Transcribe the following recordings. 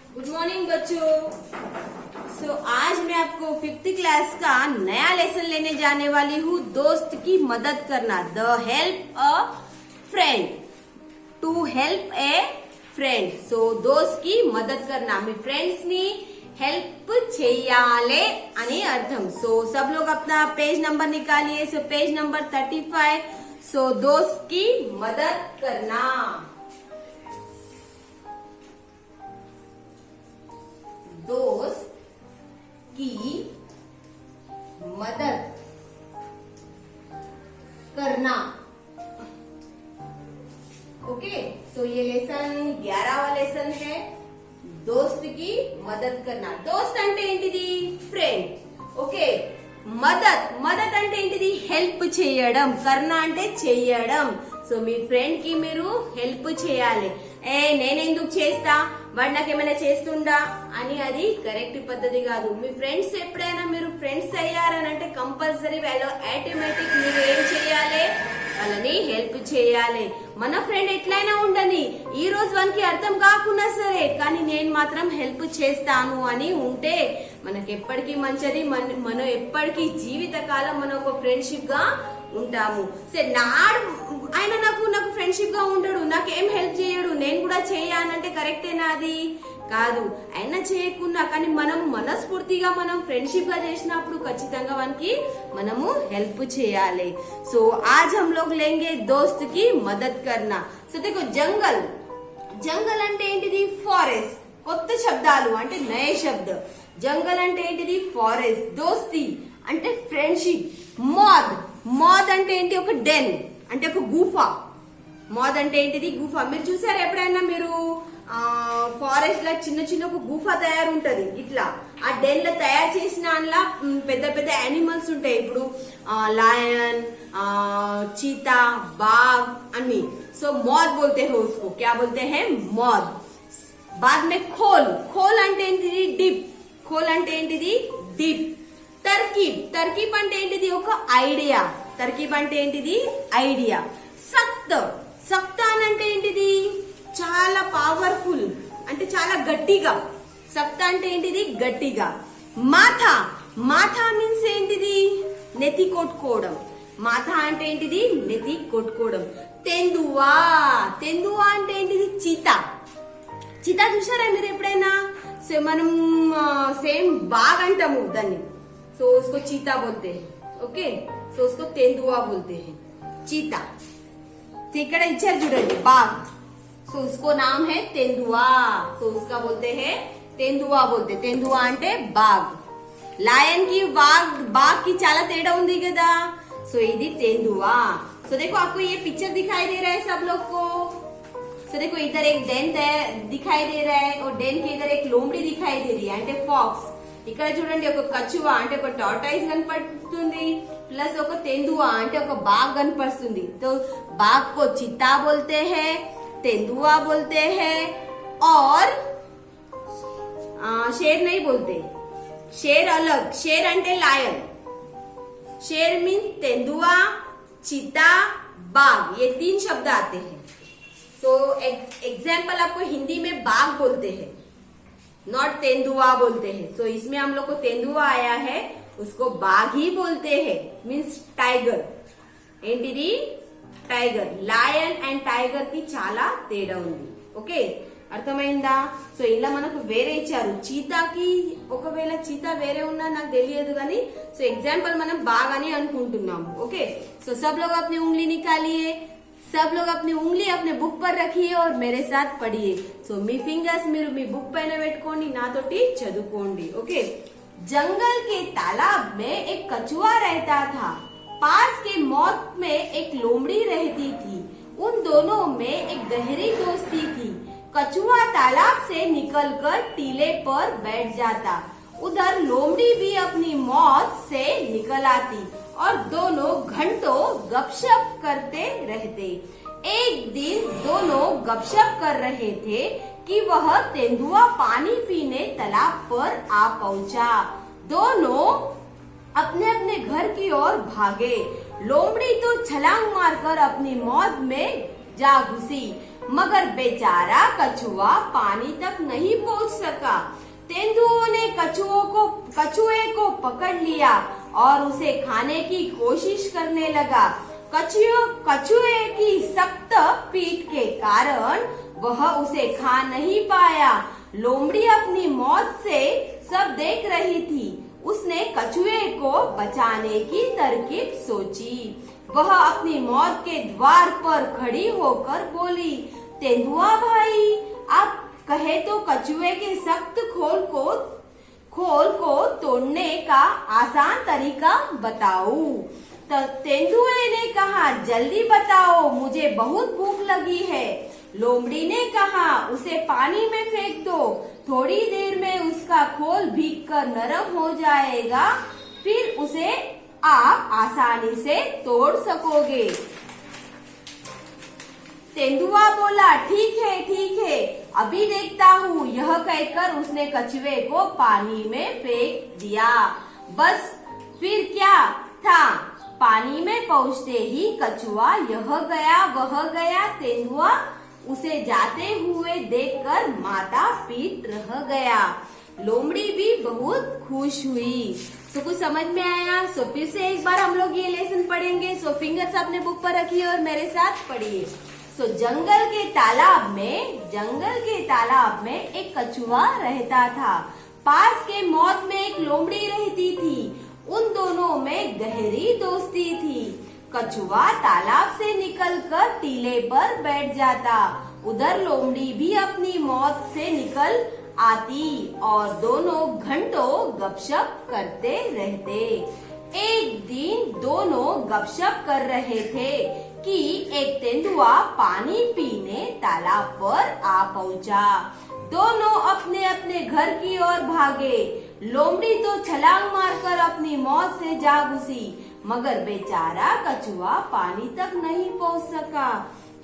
Good morning बच्चों। आज मैं आपको 5th क्लास का नया लेसन लेने जाने वाली हूँ। दोस्त की मदद करना, the help a friend, to help a friend. So దోస్త్ కి మదద్ करना, మీ ఫ్రెండ్స్ ని हेल्प చేయాలి అని అర్థం. సో सब लोग अपना पेज नंबर निकालिए. So page number 35. सो दोस्त की मदद करना. दोस्त की मदद करना. ओके. सो ये लेसन 11वां लेसन है, दोस्त की मदद करना. दोस्त అంటే ఏంటిది? ఫ్రెండ్. ఓకే. మదద్ అంటే ఏంటిది? హెల్ప్ చేయడం. కర్ణ అంటే చేయడం. సో మీ ఫ్రెండ్ కి మీరు హెల్ప్ చేయాలి. నేనెందుకు చేస్తా, వాడు నాకేమైనా చేస్తుండా అని అది కరెక్ట్ పద్ధతి కాదు. మీ ఫ్రెండ్స్ ఎప్పుడైనా మీరు ఫ్రెండ్స్ అయ్యారని అంటే కంపల్సరీ వాళ్ళు ఆటోమేటిక్ మీరు ఏం చేయాలి, వాళ్ళని హెల్ప్ చేయాలి. మన ఫ్రెండ్ ఎట్లయినా ఉండని, ఈ రోజు వానికి అర్థం కాకున్నా సరే కానీ నేను మాత్రం హెల్ప్ చేస్తాను అని ఉంటే మనకి ఎప్పటికీ మంచిది. మనం ఎప్పటికీ జీవితకాలం మనం ఒక ఫ్రెండ్షిప్ గా ఉంటాము. సరే ఆయన నాకు ఫ్రెండ్షిప్ గా ఉంటాడు, నాకేం హెల్ప్ చేయడు, నేను కూడా చేయాలంటే కరెక్టేనా? అది కాదు. అయినా చేయకున్నా కానీ మనం మనస్ఫూర్తిగా మనం ఫ్రెండ్షిప్ గా చేసినప్పుడు ఖచ్చితంగా వానికి మనము హెల్ప్ చేయాలి. సో आज हम लोग लेंगे दोस्त की मदद करना. సో देखो జంగల్ అంటే ఏంటిది? ఫారెస్ట్. కొత్త శబ్దాలు అంటే నయ శబ్ద. జంగల్ అంటే ఏంటిది? ఫారెస్ట్. దోస్తి అంటే ఫ్రెండ్షిప్. మోద్ అంటే ఏంటి? ఒక డెన్ అంటే ఒక గుఫా. మోద్ అంటే ఏంటిది? గుఫా. మీరు చూసారు ఎప్పుడైనా? మీరు ఫారెస్ట్ లా చిన్న చిన్న ఒక గుఫా తయారు ఉంటది, ఇట్లా ఆ డెన్ లో తయారు చేసిన అందులో పెద్ద పెద్ద యానిమల్స్ ఉంటాయి. ఇప్పుడు लायन, चीता, बाघ అన్ని. సో మోద్ बोलते हैं उसको. क्या बोलते हैं? मौद. बाद में खोल అంటే ఏంటిది? డిప్. खोल అంటే ఏంటిది? డిప్. తర్కీబ్ అంటే ఏంటిది? ఒక ఐడియా. తర్కీబ్ అంటే ఏంటిది? ఐడియా. సఖ్త్ అంటే ఏంటిది? చాలా పవర్ఫుల్ అంటే చాలా గట్టిగా. సఖ్త్ అంటే ఏంటిది? గట్టిగా. మాథా మీన్స్ ఏంటిది? నెత్తి కొట్టుకోవడం. మాథా అంటే ఏంటిది? నెత్తి కొట్టుకోవడం. తెందువా అంటే ఏంటిది? చీతా చూసారా మీరు ఎప్పుడైనా? సో మనం సేమ్ బాగ్ అంటాము దాన్ని. సో उसको चीता बोलते हैं. ओके. సో उसको तेंदुआ बोलते हैं. चीता. ఇక్కడ ఇచ్చారు చూడండి, బాగ్. సో उसको नाम है तेंदुआ. సో उसका बोलते हैं तेंदुआ बोलते. तेंदुआ అంటే బాగ్. लायन की बाघ की చాలా తేడా ఉంది కదా. సో ఇది तेंदुआ. సో देखो आपको ये पिक्चर दिखाई दे रहा है सब लोग को. సో देखो इधर एक डेन दिखाई दे रहा है और डेन के इधर एक लोमड़ी दिखाई दे रही है అంటే ఫాక్స్. ఇక్కడ చూడండి ఒక కచువా అంటే ఒక టార్టాయిస్ కనపడుతుంది, ప్లస్ ఒక तेंदुआ అంటే ఒక బాగ్ కనపడుతుంది. तो बाघ को चीता बोलते हैं, तेंदुआ बोलते हैं और शेर नहीं बोलते. शेर अलग. शेर అంటే लायन. शेर मीन तेंदुआ, चीता, बाघ. ये 3 शब्द आते हैं. तो एग्जाम्पल आपको हिंदी में बाघ बोलते हैं, नॉट तेंदुआ बोलते हैं. तो इसमें हम लोग को तेंदुआ आया है, उसको बाघ ही बोलते हैं. Means tiger. ఏంటిది? టైగర్. లయన్ అండ్ టైగర్ కి చాలా తేడా ఉంది. ఓకే, అర్థమైందా? సో ఇలా మనకు వేరే ఇచ్చారు. చీతాకి ఒకవేళ చీతా వేరే ఉన్నా నాకు తెలియదు కానీ సో ఎగ్జాంపుల్ మనం బాగానే అనుకుంటున్నాము. ఓకే. సో सब लोग अपनी उंगली निकालिए. सब लोग अपनी उंगली अपने बुक पर रखिए और मेरे साथ पढ़िए. సో మీ ఫింగర్స్ మీరు మీ బుక్ పైన పెట్టుకోండి, నాతోటి చదువుకోండి. ఓకే. जंगल के तालाब में एक कछुआ रहता था. पास के मौत में एक लोमड़ी रहती थी. उन दोनों में एक गहरी दोस्ती थी. कछुआ तालाब से निकलकर टीले पर बैठ जाता. उधर लोमड़ी भी अपनी मौत से निकल आती और दोनों घंटों गपशप करते रहते. एक दिन दोनों गपशप कर रहे थे कि वह तेंदुआ पानी पीने तालाब पर आ पहुंचा. दोनों अपने अपने घर की ओर भागे. लोमड़ी तो छलांग मारकर अपनी मौत में जा घुसी, मगर बेचारा कछुआ पानी तक नहीं पहुंच सका. कछुए को पकड़ लिया और उसे खाने की कोशिश करने लगा। कछुए की सख्त पीठ के कारण वह उसे खा नहीं पाया। लोमड़ी अपनी मौत से सब देख रही थी। उसने कछुए को बचाने की तरकीब सोची। वह अपनी मौत के द्वार पर खड़ी होकर बोली, तेंदुआ भाई, आप कहे तो कछुए के सख्त खोल को तोड़ने का आसान तरीका बताओ। तेंदुए ने कहा, जल्दी बताओ, मुझे बहुत भूख लगी है। लोमड़ी ने कहा, उसे पानी में फेंक दो, थोड़ी देर में उसका खोल भीगकर नरम हो जाएगा, फिर उसे आप आसानी से तोड़ सकोगे। तेंदुआ बोला, ठीक है, अभी देखता हूँ। यह कहकर उसने कछुए को पानी में फेंक दिया। बस फिर क्या था, पानी में पहुँचते ही कछुआ यह गया वह गया। तेंदुआ उसे जाते हुए देखकर माता पीट रह गया। लोमड़ी भी बहुत खुश हुई। तो कुछ समझ में आया? सो फिर से एक बार हम लोग ये लेसन पढ़ेंगे। सो फिंगर्स अपने बुक पर रखिए और मेरे साथ पढ़िए। सो जंगल के तालाब में एक कछुआ रहता था। पास के मौत में एक लोमड़ी रहती थी। उन दोनों में गहरी दोस्ती थी। कछुआ तालाब से निकलकर टीले पर बैठ जाता। उधर लोमड़ी भी अपनी मौत से निकल आती और दोनों घंटों गपशप करते रहते। एक दिन दोनों गपशप कर रहे थे कि एक तेंदुआ पानी पीने तालाब पर आ पहुंचा। दोनों अपने अपने घर की ओर भागे। लोमड़ी तो छलांग मारकर अपनी मौत से जा घुसी, मगर बेचारा कछुआ पानी तक नहीं पहुंच सका।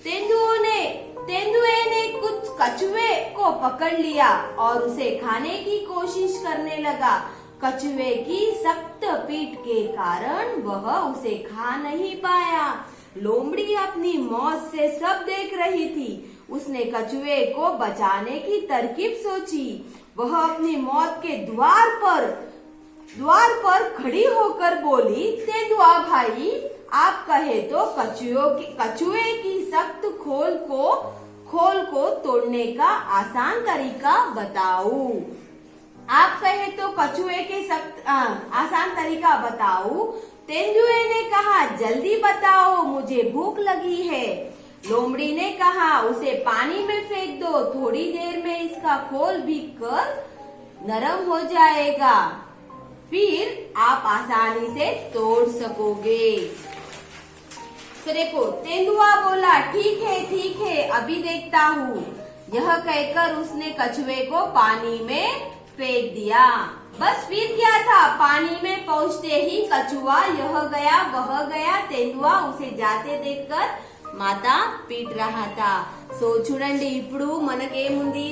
तेंदुए ने कुछ कछुए को पकड़ लिया और उसे खाने की कोशिश करने लगा। कछुए की सख्त पीठ के कारण वह उसे खा नहीं पाया। लोमड़ी अपनी मौत से सब देख रही थी। उसने कछुए को बचाने की तरकीब सोची। वह अपनी मौत के द्वार पर खड़ी होकर बोली, तेंदुआ भाई, आप कहे तो कछुए की सख्त खोल को तोड़ने का आसान तरीका बताओ। आप कहे तो कछुए के सख्त आसान तरीका बताओ। तेंदुए ने कहा, जल्दी बताओ, मुझे भूख लगी है। लोमड़ी ने कहा, उसे पानी में फेंक दो, थोड़ी देर में इसका खोल भीगकर नरम हो जाएगा, फिर आप आसानी से तोड़ सकोगे। तो देखो, तेंदुआ बोला, ठीक है, अभी देखता हूँ। यह कहकर उसने कछुए को पानी में फेंक दिया। बस फिर क्या था, पानी में पहुँचते ही कछुआ यह गया वह गया। तेंदुआ उसे जाते देखकर माता पीट रहा था। సో చూడండి, ఇప్పుడు మనకేముంది,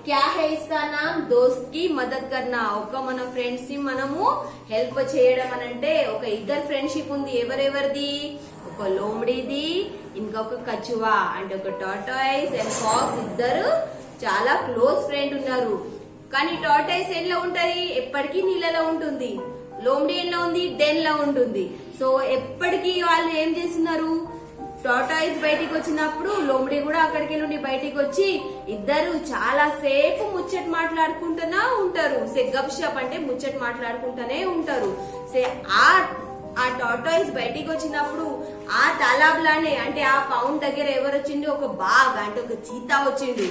क्या है इसका नाम, दोस्त की मदद करना। మన ఫ్రెండ్స్ ని మనము హెల్ప్ చేయడం అనంటే ఒక ఇద్దరు ఫ్రెండ్షిప్ ఉంది. ఎవరెవరిది, ఒక లోమడిది, ఇంకొక కछुआ అంటే ఒక టార్టాయిస్ అండ్ ఫాక్స్, ఇద్దరు చాలా క్లోజ్ ఫ్రెండ్ ఉన్నారు. కానీ టార్టాయిస్ ఎలా ఉంటది, ఎప్పటికీ నీళ్ళలో ఉంటుంది. లోమడి ఎలా ఉంది, డెన్ లో ఉంటుంది. సో ఎప్పటికీ వాళ్ళు ఏం చేస్తున్నారు, టార్టాయిస్ బయటికి వచ్చినప్పుడు లోమడి కూడా అక్కడికి వెళ్ళి బయటికి వచ్చి ఇద్దరు చాలా సేపు ముచ్చట మాట్లాడుకుంటూనే ఉంటారు. గప్ అంటే ముచ్చట మాట్లాడుకుంటూనే ఉంటారు. ఆ టార్టాయిస్ బయటికి వచ్చినప్పుడు ఆ తాలాబ్లానే అంటే ఆ పౌండ్ దగ్గర ఎవరు వచ్చిండు, ఒక బాగ్ అంటే ఒక చీతా వచ్చిండు.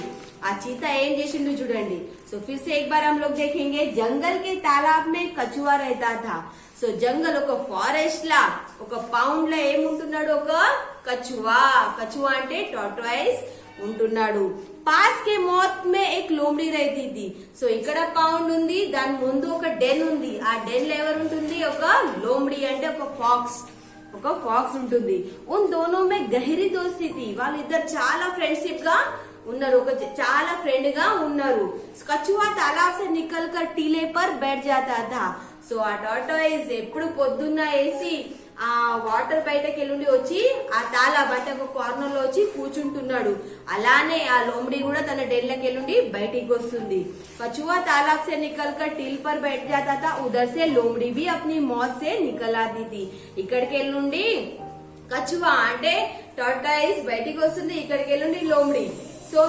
ఆ చీతా ఏం చేసిండు చూడండి. సో फिर से एक बार हम लोग देखेंगे, जंगल के तालाब में कछुआ रहता था. సో జంగల్ ఒక ఫారెస్ట్ లా ఒక పౌండ్ లా ఏముంటున్నాడు, ఒక కछुआ అంటే టార్టాయిస్ ఉంటున్నాడు. పాస్ కే మౌత్ మే ఏక్ లోమడి रहती थी. సో ఇక్కడ పౌండ్ ఉంది, దాని ముందు ఒక డెన్ ఉంది. ఆ డెన్ లో ఎవరు ఉంటుంది, ఒక లోమడి అంటే ఒక ఫాక్స్ ఉంటుంది. ఉన్ దోనో మే గహరీ దోస్తి थी. వాళ్ళిద్దరు చాలా ఫ్రెండ్షిప్ గా ఉన్నారు, ఒక చాలా ఫ్రెండ్ గా ఉన్నారు. కछुआ तालाब से निकलकर टीले पर बैठ जाता था. సో ఆ టార్టాయిస్ ఎప్పుడు పొద్దున్న వేసి ఆ వాటర్ బయటకి వెళ్ళి వచ్చి ఆ తాలా బట్ట ఒక కార్నర్ లో వచ్చి కూర్చుంటున్నాడు. అలానే ఆ లోమడి కూడా తన డెన్లకి వెళ్ళి బయటికి వస్తుంది. कछुआ तालाब से निकलकर टील पर बैठ जाता था, उधर से लोमड़ी भी अपनी मौत से निकल आती थी. ఇక్కడికి వెళ్ళి కछुआ అంటే టర్టాయిస్ బయటికి వస్తుంది, ఇక్కడికి వెళ్ళి లోమड़ी. సో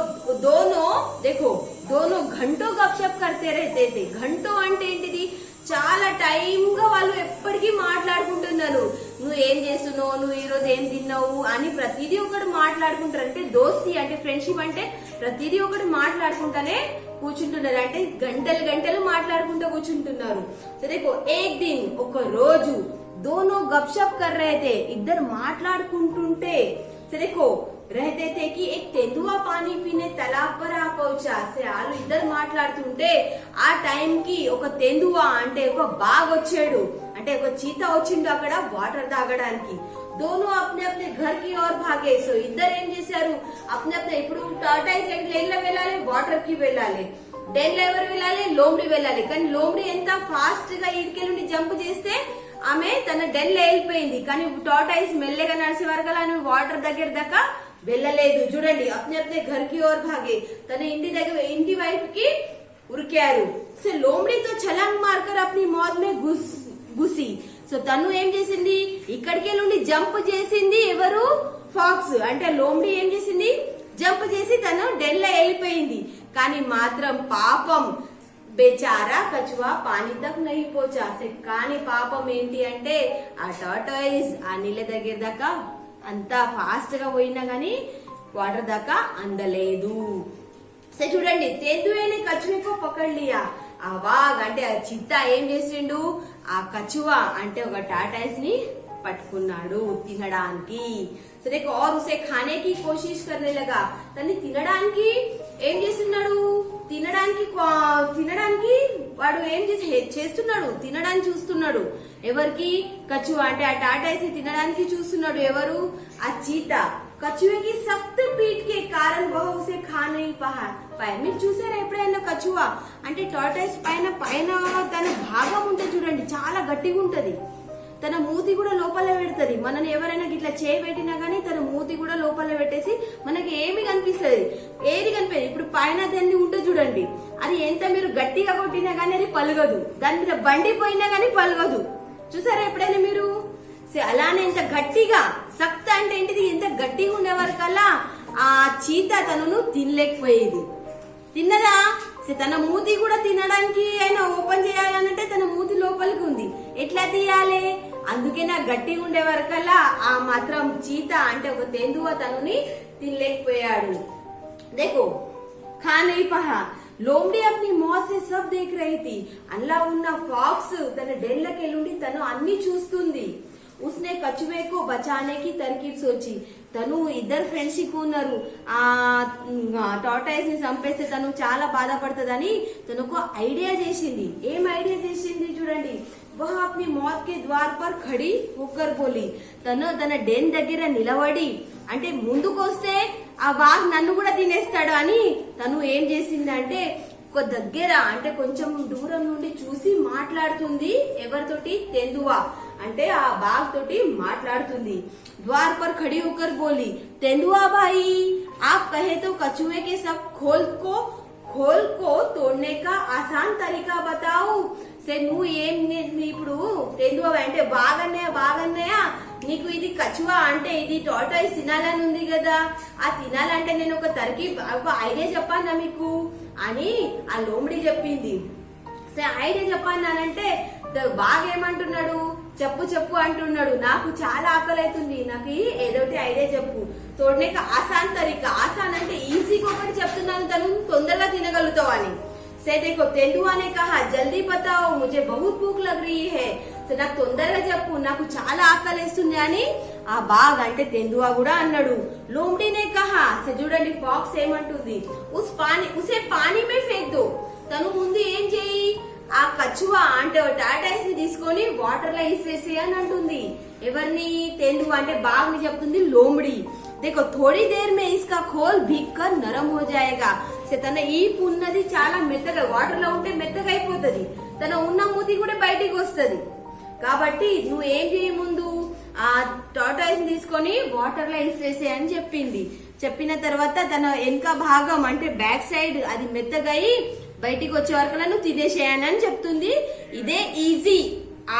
దోనో देखो दोनों घंटों गपशप करते रहते थे. घंटों అంటే ఏంటిది, చాలా టైం గా వాళ్ళు ఎప్పటికీ మాట్లాడుకుంటున్నారు. నువ్వు ఏం చేస్తున్నావు, నువ్వు ఈ రోజు ఏం తిన్నావు అని ప్రతిదీ ఒకటి మాట్లాడుకుంటారు. అంటే దోస్తి అంటే ఫ్రెండ్షిప్ అంటే ప్రతిదీ ఒకటి మాట్లాడుకుంటానే కూర్చుంటున్నారు. అంటే గంటలు గంటలు మాట్లాడుకుంటూ కూర్చుంటున్నారు. సరే ఏక్ దిన్ ఒక రోజు దోనో గప్షప్ కర్ రహే थे, ఇద్దరు మాట్లాడుకుంటుంటే సరే रहते थे कि एक तेंदुआ पानी पीने तालाब पर आ पहुंचा. వాళ్ళు ఇద్దరు మాట్లాడుతుంటే ఆ టైం కి ఒక తెందువా అంటే ఒక బాగ్ వచ్చాడు, అంటే ఒక చీత వచ్చిండు అక్కడ వాటర్ తాగడానికి. दोनों अपने अपने घर की ओर भागे. సో ఇద్దరు ఏం చేశారు, अपने अपने ఇప్పుడు టార్టాయిస్ డెన్లో వెళ్ళాలి, వాటర్ కి వెళ్ళాలి. డెన్లో ఎవరు వెళ్ళాలి, లోమడి వెళ్ళాలి. కానీ లోమడి ఎంత ఫాస్ట్ గా ఇటుకే నుండి జంప్ చేస్తే ఆమె తన డెన్లో వెళ్ళిపోయింది. కానీ టార్టాయిస్ మెల్లగా నడిచే వరకు ఆమె వాటర్ దగ్గర దాకా వెళ్ళలేదు. చూడండి అప్నే అప్నే ఘర్ కి ఓర్ భాగే, తన ఇంటి వైపుకి ఉరికారు. సో లోమడితో ఛలాంగ్ మార్కర్ అప్ని మౌత్ మే గుసి. సో తను ఏం చేసింది, ఇక్కడికి నుండి జంప్ చేసింది. ఎవరు, ఫాక్స్ అంటే లోమడి ఏం చేసింది, జంప్ చేసి తను డెన్లో వెళ్ళిపోయింది. కానీ మాత్రం పాపం బేచారా కछुआ పానీ తక్ నహీ పోచా. కానీ పాపం ఏంటి అంటే ఆ టార్టాయిస్ ఆ నీళ్ళ దగ్గర దాకా అంతా ఫాస్ట్ గా పోయినా గానీ వాటర్ దాకా అందలేదు. సరే చూడండి, తెందువేని కछुए को पकड़ लिया. ఆ వాగ్ అంటే ఆ చిత్త ఏం చేసిండు, ఆ కछुआ అంటే ఒక టార్టాయిస్ ని పట్టుకున్నాడు తినడానికి. సరే और उसे खाने की कोशिश करने लगा. తన్ని తినడానికి ఏం చేస్తున్నాడు, తినడానికి వాడు ఏం చేస్తున్నాడు, తినడానికి చూస్తున్నాడు. ఎవరికి, కछुआ అంటే ఆ టార్టాయిస్ ని తినడానికి చూస్తున్నాడు. ఎవరు, ఆ చీత. कछुए की सख्त पीठ के कारण वह उसे खा नहीं पाया. మీరు చూసారా ఎప్పుడైనా కछुआ అంటే టార్టాయిస్ పైన తన భాగం ఉంటే చూడండి చాలా గట్టిగా ఉంటది. తన మూతి కూడా లోపల పెడుతుంది. మనని ఎవరైనా ఇట్లా చేయబెట్టినా గానీ తన మూతి కూడా లోపల పెట్టేసి మనకి ఏమి కనిపిస్తుంది, ఏది కనిపించదు. ఇప్పుడు పైన దాన్ని ఉంటే చూడండి, అది ఎంత మీరు గట్టిగా కొట్టినా గానీ అది పలగదు, దాని మీద బండి పోయినా గానీ పలగదు. చూసారా ఎప్పుడైనా మీరు? అలానే ఇంత గట్టిగా, సక్త అంటే ఏంటిది, ఎంత గట్టిగా ఉండే వరకల్లా ఆ చీత తనను తినలేకపోయేది. తిన్నదా, తన మూతి కూడా తినడానికి అయినా ఓపెన్ చేయాలనంటే తన మూతి లోపలికి ఉంది, ఎట్లా తీయాలి? అందుకే నా గట్టిగా ఉండే వరకల్లా ఆ మాత్రం చీత అంటే ఒక తెందువ తనని తినలేకపోయాడు. देखो खा नहीं पाया. లోమడి अपनी मौत से सब देख रही थी. అలా ఉన్న ఫాక్స్ తన డెన్లకి వెళ్ళి తను అన్ని చూస్తుంది. उसने कछुए को बचाने की तरकीब सोची. తను ఇద్దరు ఫ్రెండ్షిప్ ఉన్నారు. ఆ టార్టాయిస్ ని చంపేస్తే తను చాలా బాధపడుతుందని తను ఒక ఐడియా చేసింది. ఏం ఐడియా చేసింది చూడండి, वह अपनी मौत के द्वार पर खड़ी होकर बोली. తను తన డెన్ దగ్గర నిలబడి, అంటే ముందుకు వస్తే ఆ వాగ్ నన్ను కూడా తినేస్తాడు అని తను ఏం చేసిందంటే ఒక దగ్గర అంటే కొంచెం దూరం నుండి చూసి మాట్లాడుతుంది. ఎవరితోటి, తెందువా అంటే ఆ బాగ్ తోటి మాట్లాడుతుంది. द्वार पर खड़ी होकर बोली, तेंदुआ भाई आप कहे तो कछुए के सब खोल को तोड़ने का आसान तरीका बताओ. से నువ్వు ఏం ఇప్పుడు తెందువా అంటే బాగన్నయ్య నీకు ఇది కछुआ అంటే ఇది టార్టాయిస్ తినాలని ఉంది కదా, ఆ తినాలంటే నేను ఒక ఐడియా చెప్పానా మీకు అని ఆ లోమడి చెప్పింది. సరే ఐడియా చెప్పానంటే బాగా ఏమంటున్నాడు, చెప్పు అంటున్నాడు. నాకు చాలా ఆకలి అవుతుంది, నాకు ఏదోటి ఐడియా చెప్పు. తోడనే ఆసాన్ తరీకా, ఆసాన్ అంటే ఈజీగా ఒకటి చెప్తున్నాను, తను తొందరగా తినగలుగుతావు అని. से देखो तेंदुआ ने कहा जल्दी बताओ मुझे बहुत भूख लग रही है. సో నాకు తొందరగా చెప్పు, నాకు చాలా ఆకలిస్తుంది అని ఆ బాగ్ అంటే తెందువా కూడా అన్నాడు. లోమడినే కహా, చూడండి ఫాక్స్ ఏమంటుంది, ఉసే పానీ మే ఫేక్ దో. తను ముందు ఏం చేయి, ఆ కछुआ అంటే టార్టాయిస్ ని తీసుకొని వాటర్ లో ఇసేసి అని అంటుంది. ఎవరిని, తెందువా అంటే బాగ్ ని చెప్తుంది లోమడి. देखो थोड़ी देर में इसका खोल भीग कर नरम हो जाएगा. తన ఈ పున్నది చాలా మెత్తగా, వాటర్ లో ఉంటే మెత్తగా అయిపోతుంది, తన ఉన్న మూతి కూడా బయటికి వస్తుంది. కాబట్టి నువ్వు ఏం చేయ, ముందు ఆ టార్టాయిస్ తీసుకొని వాటర్ లో వేసేసే అని చెప్పింది. చెప్పిన తర్వాత తన వెనక భాగం అంటే బ్యాక్ సైడ్ అది మెత్తగయి బయటికి వచ్చే వరకు నువ్వు తినేసేయని అని చెప్తుంది. ఇదే ఈజీ,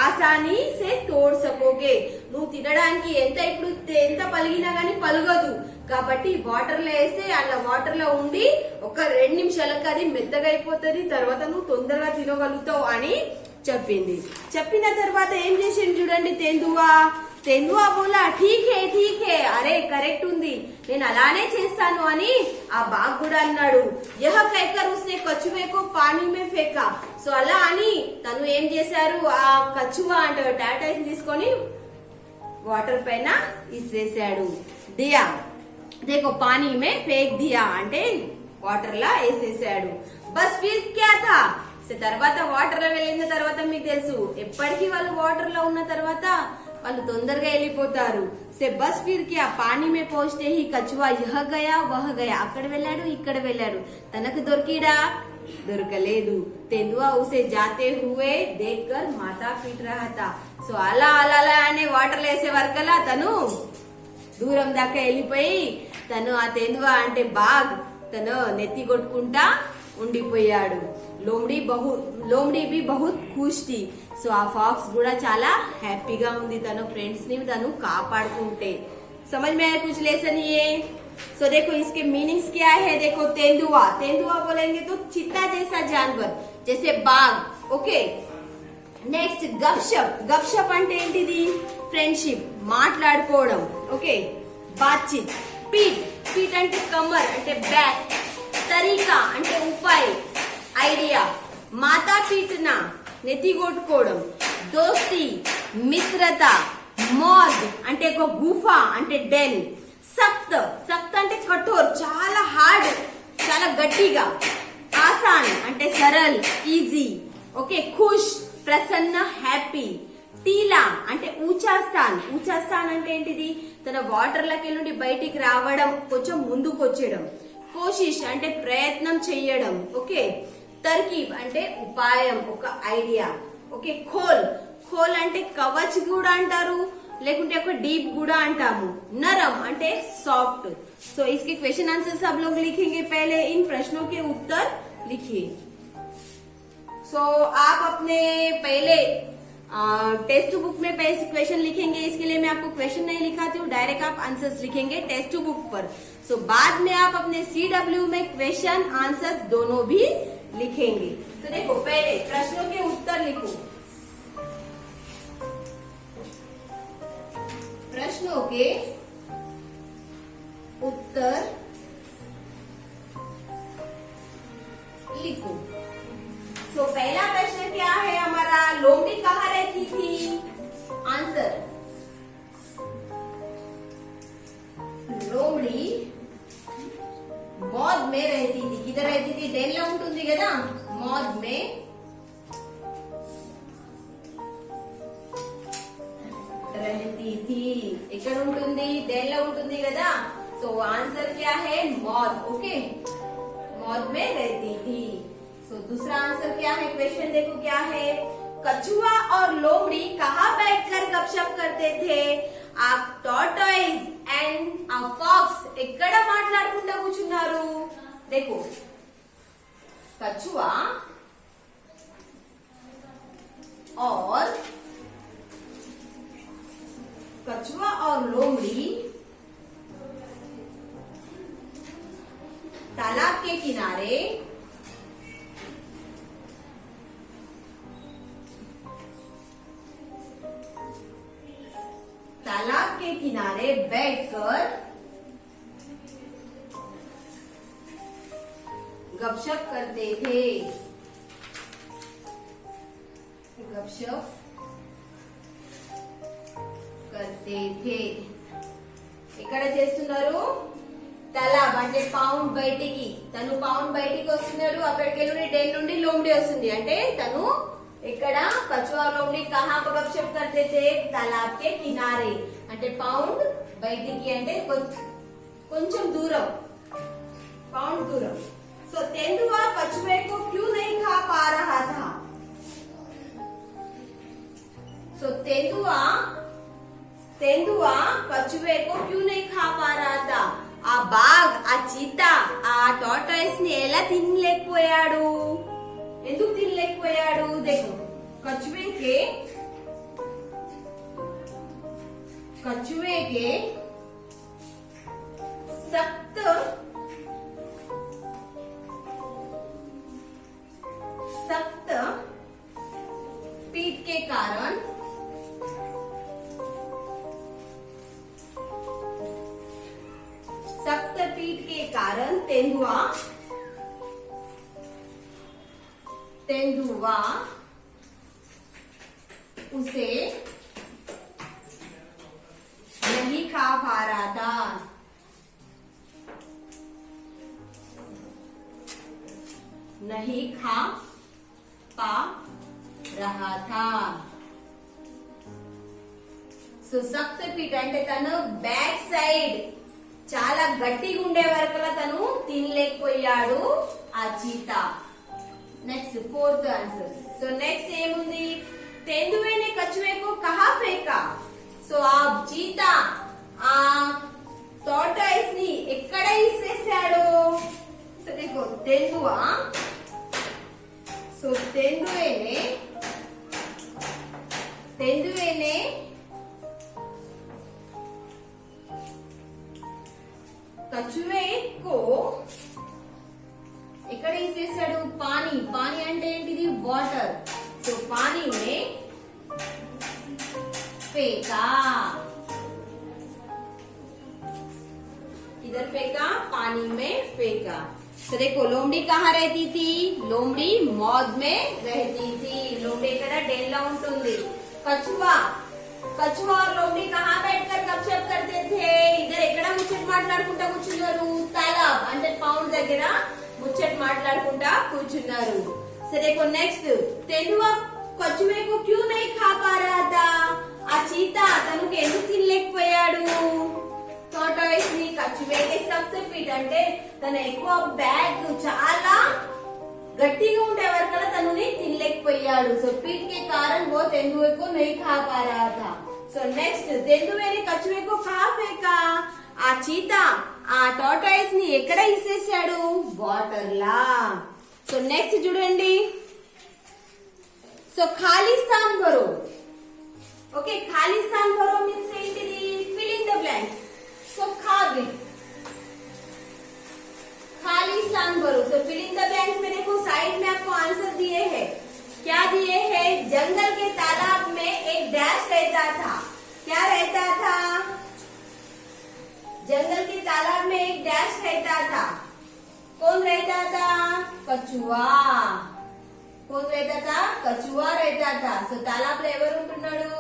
ఆసాని సే తోడ్ సకోగే. నువ్వు తినడానికి ఎంత పలిగినా గానీ పలగదు కాబట్టి వాటర్ లో వేస్తే అలా వాటర్ లో ఉండి ఒక 2 నిమిషాలకు అది మెత్తగా అయిపోతుంది. తర్వాత నువ్వు తొందరగా తినగలుగుతావు అని చెప్పింది. చెప్పిన తర్వాత ఏం చేసింది చూడండి తెందువా. తెందువా బోలా ఠీక్ హే అరే కరెక్ట్ ఉంది, నేను అలానే చేస్తాను అని ఆ బాగ్ కూడా అన్నాడు. యహ కైకర్ ఉస్నే కచువే కో పానీ మే ఫేకా. సో అలా అని తను ఏం చేశారు, ఆ కచువా అంటే టాటాయిస్ తీసుకొని వాటర్ పైన ఇసేసాడు. దియా దేకో పానీ మే ఫేక్ దియా అంటే వాటర్ లా వేసేసాడు. బస్ ఫిర్ క్యా థా. తర్వాత వాటర్ లో వెళ్ళిన తర్వాత మీకు తెలుసు ఎప్పటికీ వాళ్ళు వాటర్ లో ఉన్న తర్వాత వాళ్ళు తొందరగా వెళ్ళిపోతారు. సే బస్ ఫిర్ క్యా పానీ మే పోస్తే హీ కచువా యహ గయా వహ గయా. అక్కడ వెళ్ళాడు ఇక్కడ వెళ్ళాడు, తనకు దొరికిడా దొరకలేదు. తెందువా ఉసే జాతే హువే దేఖ్ కర్ మాతా పీట్ రహా థా. సో అలా అలా అలా అనే వాటర్ లో వేసే వరకలా తను దూరం దాకా వెళ్ళిపోయి తను ఆ తెందువా అంటే బాగ్ తను నెత్తి కొట్టుకుంటా ఉండిపోయాడు. లోమ్డీ బి బహుత్ ఖుష్ థీ. సో ఆ ఫాక్స్ కూడా చాలా హ్యాపీగా ఉంది తన ఫ్రెండ్స్ ని తను కాపాడుకుంటే. समझ में आया कुछ लेसन ये? सो देखो इसके मीनिंग्स क्या है. देखो तेंदुआ, तेंदुआ बोलेंगे तो चीता जैसा जानवर, जैसे बाघ. Okay next గప్షప్. గప్షప్ అంటే ఏంటిది, ఫ్రెండ్షిప్, మాట్లాడుకోవడం. ఓకే బాత్చిత్. పీట్, పీట్ అంటే కమర్ అంటే బ్యాక్. తరీకా అంటే ఉపాయ్, ఐడియా. మాతా పీటనా నెత్తి కొట్టుకోవడం. దోస్తి మిత్రత. మోద్ అంటే ఒక గుఫా అంటే డెన్. సఖ్త్, సఖ్త్ అంటే కఠోర్, చాలా హార్డ్, చాలా గట్టిగా. ఆసాన్ అంటే సరల్, ఈజీ. ఓకే ఖుష్ ప్రసన్న, హ్యాపీ. టీలా అంటే ఊచా స్థాన్. ఊచా స్థాన్ అంటే ఏంటిది, తన వాటర్ లకి నుండి బయటికి రావడం, కొంచెం ముందుకు వచ్చేయడం. కోషిష్ అంటే ప్రయత్నం చెయ్యడం. ఓకే తర్కీబ్ అంటే ఉపాయం, ఒక ఐడియా. ఓకే ఖోల్, ఖోల్ అంటే కవచ్ కూడా అంటారు, లేకుంటే ఒక డీప్ కూడా అంటాము. నరम అంటే सॉफ्ट. सो इसके क्वेश्चन आंसर सब लोग लिखेंगे. पहले इन प्रश्नों के उत्तर लिखिए. सो आप अपने पहले टेस्ट बुक में क्वेश्चन लिखेंगे. इसके लिए मैं आपको क्वेश्चन नहीं लिखाती हूँ, डायरेक्ट आप आंसर्स लिखेंगे टेस्ट बुक पर. सो बाद में आप अपने CW में क्वेश्चन आंसर्स दोनों भी लिखेंगे. तो देखो पहले प्रश्नों के उत्तर लिखो. प्रश्नों के उत्तर लिखो. तो पहला प्रश्न क्या है हमारा, लोमड़ी कहाँ रहती थी. आंसर, लोमड़ी मौद में रहती थी. किधर रहती थी, डेन లో ఉంటుంది కదా, मौद में रहती थी. ఇక్కడ ఉంటుంది, डेन లో ఉంటుంది కదా. तो आंसर क्या है, मौद. ओके मौद में रहती थी. तो दूसरा आंसर क्या है, क्वेश्चन देखो क्या है. कछुआ और लोमड़ी कहाँ बैठकर गपशप करते थे. ఆ టార్టాయిస్ అండ్ ఆ ఫాక్స్ ఎక్కడ మాట్లాడుకుంటూ కూర్చున్నారు. देखो कछुआ और लोमड़ी तालाब के किनारे बैठकर गपशप करते थे. गपशप करते थे. ఇక్కడ చేస్తున్నారు తలాబ్ అంటే పౌండ్ బయటికి. తను పౌండ్ బయటికి వస్తున్నాడు, అక్కడికి వెళ్ళి డెన్ నుండి లోమడి వస్తుంది. అంటే తను ఇక్కడ కछुआ लोमड़ी कहाँ पर गपशप करते थे, तालाब के किनारे. అంటే పౌండ్ బయటికి అంటే కొంచెం దూరం, పౌండ్ దూరం. సో तेंदुआ कछुए को क्यों नहीं खा पा रहा था. సో तेंदुआ कछुए को क्यों नहीं खा पा रहा था? ఆ బాగ్ ఆ చీతా ఆ టార్టాయిస్ ని ఎలా తినలేకపోయాడు? ఎందుకు తినలేకపోయాడు? देखो कछुए के सख्त पीठ के कारण तेंदुआ उसे नहीं खा पा रहा था। नहीं खा पा रहा था। సో సఖ్త పీఠ అంటే తను బ్యాక్ సైడ్ చాలా గట్టిగా ఉండే వరకు తను తినలేకపోయాడు ఆ cheetah. Next fourth answer. So next ఏముంది? तेंदुए ने कछुए को कहाँ फेंका? సో ఆ చీతా ఆ టార్టాయిస్ ని ఎక్కడ ఇసేసాడు? సో देखो तेंदुआ సో तेंदुए ने कछुए को ఇక్కడ ఇసేసాడు పానీ। పానీ అంటే ఏంటిది? వాటర్। సో పానీ మే फेंका। इधर फेंका, पानी में फेंका। तो देखो लोमड़ी कहाँ रहती थी? लोमड़ी मौज में रहती थी। लोमड़ी ఇక్కడ డెన్లా ఉంటుంది। कछुआ और लोमड़ी कहाँ बैठकर गपशप करते थे? इधर ఎక్కడ ముచ్చట మాట్లాడుకుంటా కూర్చున్నారు? तालाब అంటే పౌండ్ దగ్గర ముచ్చట మాట్లాడుకుంటా కూర్చున్నారు। సో देखो नेक्स्ट तेंदुआ कछुए को क्यों नहीं खा पा रहा था? ఆ చీతా తనకు ఎందుకు తినలేకపోయాడు? టార్టాయిస్ ని కछुए के सख्त पीठ అంటే తన ఎక్కువ బ్యాక్ చాలా గట్టిగా ఉండే వరకు తనని తినలేకపోయాడు। సో पीठ के कारण वो तेंदुए को नहीं खा पा रहा था। సో నెక్స్ట్ तेंदुए ने कछुए को कहाँ फेंका? ఆ చీతా ఆ టార్టాయిస్ ని ఎక్కడ ఇసేసాడు? వాటర్ లా। సో నెక్స్ట్ చూడండి। సో ఖాళీ స్థానం భరో। ओके खाली स्थान भरो मीन्स ఏంటిది? fill in the blanks। so खाली स्थान भरो। so fill in the blanks में देखो साइड में आपको आंसर दिए हैं। क्या दिए हैं? जंगल के तालाब में एक डैश रहता था। क्या रहता था? जंगल के तालाब में एक डैश रहता था। कौन रहता था? कछुआ। कौन रहता था? कछुआ रहता था। సో तालाब లో ఎవరు ఉంటున్నాడు?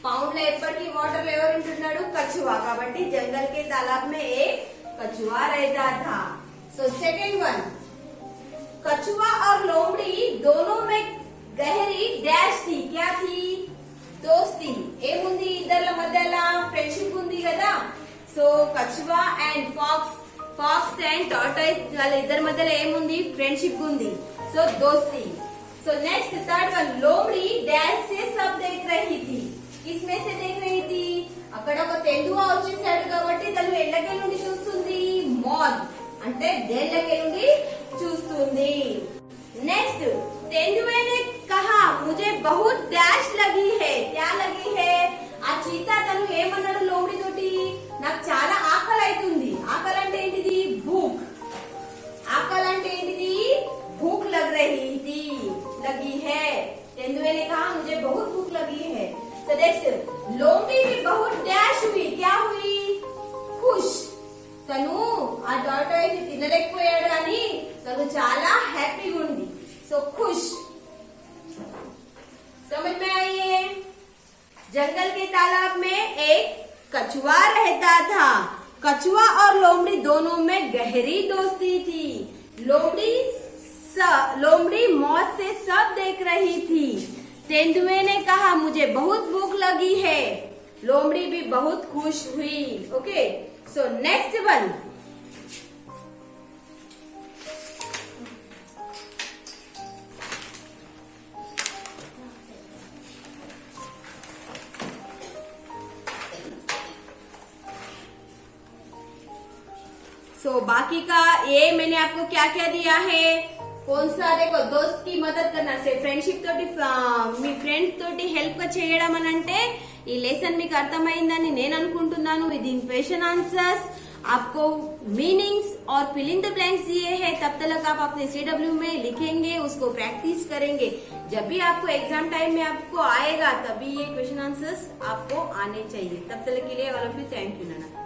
పౌండ్ లో ఎప్పటికీ వాటర్ లో ఎవరు ఉంటున్నాడు? కछुआ। కాబట్టి जंगल के तालाब में एक कछुआ रहता था। सो सेकंड वन कछुआ और लोमड़ी दोनों में गहरी डैश थी। क्या थी? दोस्ती। ఏముంది ఇద్దర్ల మధ్యలో? ఫ్రెండ్షిప్ ఉంది కదా। సో కछुआ అండ్ ఫాక్స్ అండ్ టార్టాయిస్ వాళ్ళ ఇద్దరి మధ్యలో ఏముంది? ఫ్రెండ్షిప్ ఉంది। సో दोस्ती। सो नेक्स्ट थर्ड वन लोमड़ी डैश से सब देख रही थी। किसमें से देख रही थी? అక్కడ ఒక తెందువా వచ్చేసాడు కాబట్టి తను ఎళ్ళకే నుండి చూస్తుంది? మౌజ్ అంటే దేళ్ళకే నుండి చూస్తుంది। నెక్స్ట్ तेंदुए ने कहा मुझे बहुत डैश लगी है। क्या लगी है? ఆ చీతా తను ఏమన్నాడు లోమడి తోటి? నాకు చాలా ఆకలి అవుతుంది। ఆకలి అంటే ఏంటిది? భూక్। ఆకలి అంటే ఏంటిది? भूख लग रही थी, लगी है। तेंदुए ने कहा मुझे बहुत भूख लगी है। तो नेक्स्ट लोमड़ी भी बहुत डैश हुई। क्या हुई? खुश। तनु आ టార్టాయిస్ తినలేకపోయాడు కానీ తను చాలా హ్యాపీగా ఉంది। సో खुश। समझ में आई है? जंगल के तालाब में एक कछुआ रहता था। कछुआ और लोमड़ी दोनों में गहरी दोस्ती थी। लोमड़ी मौज से सब देख रही थी। तेंदुए ने कहा मुझे बहुत भूख लगी है। लोमड़ी भी बहुत खुश हुई। Okay so next one so बाकी का ये मैंने आपको क्या क्या दिया है, कौन सा, देखो दोस्त की मदद करना से ఫ్రెండ్షిప్ తోటి మీ ఫ్రెండ్ తోటి హెల్ప్ గా చేయడం అని అంటే ఈ లెసన్ మీకు అర్థమైందని నేను అనుకుంటున్నాను। విత్ ఇన్ क्वेश्चन आंसर्स आपको मीनिंग्स और फिलिंग द ब्लैंक्स दिए हैं, तब तक आप अपने CW में लिखेंगे, उसको प्रैक्टिस करेंगे। जब भी आपको एग्जाम टाइम में आपको आएगा तभी ये क्वेश्चन आंसर्स आपको आने चाहिए। तब तक के लिए all of you thank you Nana.